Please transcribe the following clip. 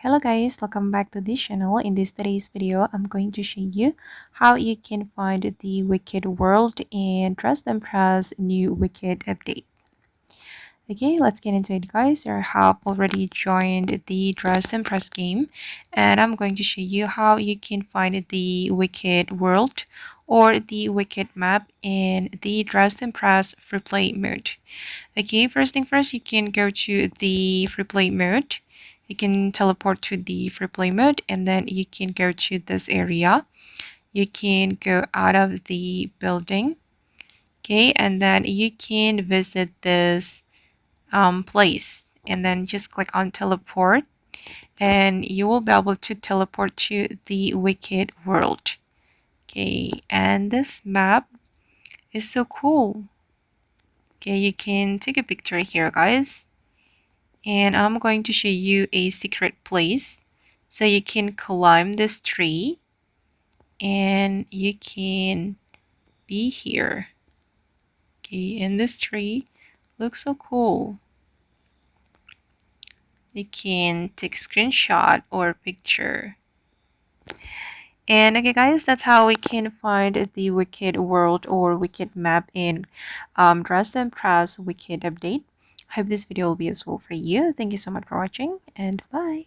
Hello guys, welcome back to this channel. In today's video, I'm going to show you how you can find the Wicked World and Trust and Press new Wicked update. Okay, let's get into it guys. I have already joined the Trust and Press game and I'm going to show you how you can find the Wicked World or the Wicked map in the Trust and Press free play mode. Okay, first thing first, you can go to the free play mode. You can teleport to the free play mode and then you can go to this area. You can go out of the building. Okay, and then you can visit this place and then just click on teleport and you will be able to teleport to the Wicked World. Okay, and this map is so cool. Okay, you can take a picture here guys. And I'm going to show you a secret place so you can climb this tree and you can be here. Okay, and this tree looks so cool. You can take screenshot or picture. And okay guys, that's how we can find the Wicked World or Wicked map in Trust and Press Wicked update. I hope this video will be useful for you. Thank you so much for watching and bye.